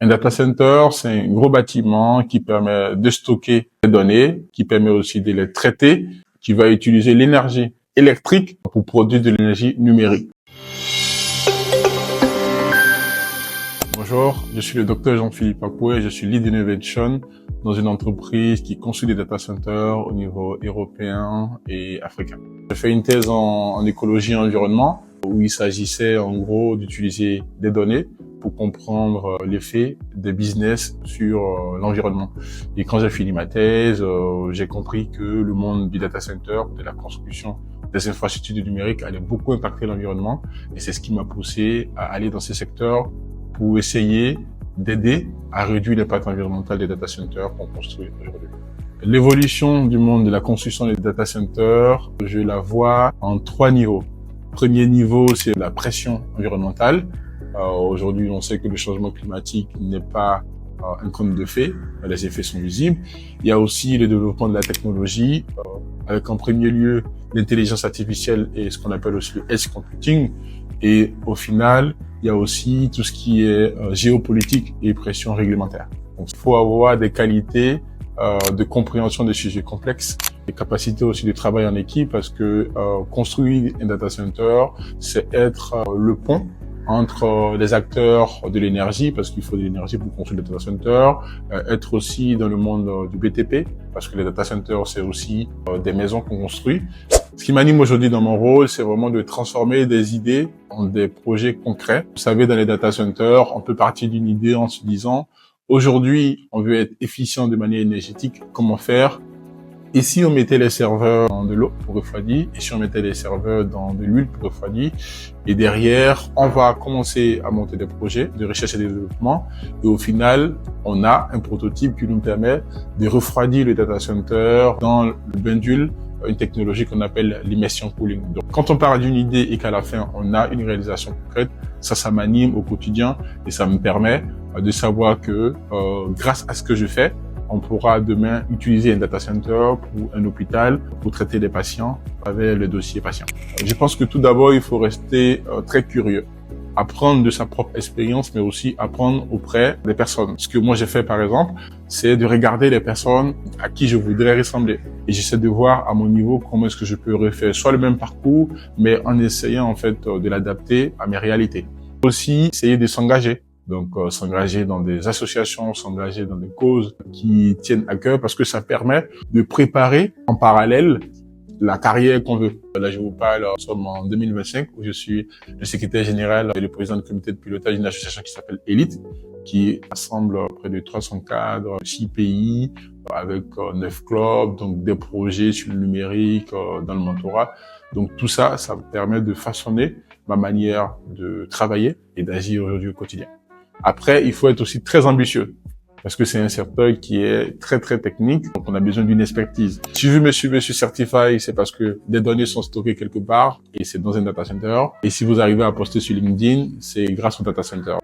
Un data center, c'est un gros bâtiment qui permet de stocker les données, qui permet aussi de les traiter, qui va utiliser l'énergie électrique pour produire de l'énergie numérique. Bonjour, je suis le docteur Jean-Philippe Akoué, je suis Lead Innovation dans une entreprise qui construit des data centers au niveau européen et africain. J'ai fait une thèse en écologie et environnement où il s'agissait en gros d'utiliser des données pour comprendre l'effet des business sur l'environnement. Et quand j'ai fini ma thèse, j'ai compris que le monde du data center, de la construction des infrastructures du numérique allait beaucoup impacter l'environnement. Et c'est ce qui m'a poussé à aller dans ces secteurs pour essayer d'aider à réduire l'impact environnemental des data centers qu'on construit aujourd'hui. L'évolution du monde de la construction des data centers, je la vois en 3 niveaux. Premier niveau, c'est la pression environnementale. Aujourd'hui, on sait que le changement climatique n'est pas un conte de fées. Les effets sont visibles. Il y a aussi le développement de la technologie, avec en premier lieu l'intelligence artificielle et ce qu'on appelle aussi le edge computing. Et au final, il y a aussi tout ce qui est géopolitique et pression réglementaire. Donc, il faut avoir des qualités de compréhension des sujets complexes, des capacités aussi de travail en équipe, parce que construire un data center, c'est être le pont entre les acteurs de l'énergie, parce qu'il faut de l'énergie pour construire des data centers, être aussi dans le monde du BTP, parce que les data centers, c'est aussi des maisons qu'on construit. Ce qui m'anime aujourd'hui dans mon rôle, c'est vraiment de transformer des idées en des projets concrets. Vous savez, dans les data centers, on peut partir d'une idée en se disant, aujourd'hui, on veut être efficient de manière énergétique, comment faire? Et si on mettait les serveurs dans de l'eau pour refroidir, et si on mettait les serveurs dans de l'huile pour refroidir, et derrière, on va commencer à monter des projets de recherche et de développement, et au final, on a un prototype qui nous permet de refroidir le data center dans le bain d'huile, une technologie qu'on appelle l'immersion cooling. Donc, quand on parle d'une idée et qu'à la fin, on a une réalisation concrète, ça m'anime au quotidien et ça me permet de savoir que grâce à ce que je fais, on pourra demain utiliser un data center pour un hôpital pour traiter des patients avec le dossier patient. Je pense que tout d'abord, il faut rester très curieux, apprendre de sa propre expérience, mais aussi apprendre auprès des personnes. Ce que moi j'ai fait par exemple, c'est de regarder les personnes à qui je voudrais ressembler. Et j'essaie de voir à mon niveau comment est-ce que je peux refaire soit le même parcours, mais en essayant en fait de l'adapter à mes réalités. Aussi, essayer de s'engager. Donc, s'engager dans des associations, s'engager dans des causes qui tiennent à cœur, parce que ça permet de préparer en parallèle la carrière qu'on veut. Là, je vous parle, nous sommes en 2025, où je suis le secrétaire général et le président du comité de pilotage d'une association qui s'appelle Elite, qui rassemble près de 300 cadres, 6 pays, avec 9 clubs, donc des projets sur le numérique, dans le mentorat. Donc tout ça, ça me permet de façonner ma manière de travailler et d'agir aujourd'hui au quotidien. Après, il faut être aussi très ambitieux, parce que c'est un secteur qui est très très technique, donc on a besoin d'une expertise. Si je me suis certifié, c'est parce que des données sont stockées quelque part et c'est dans un data center. Et si vous arrivez à poster sur LinkedIn, c'est grâce au data center.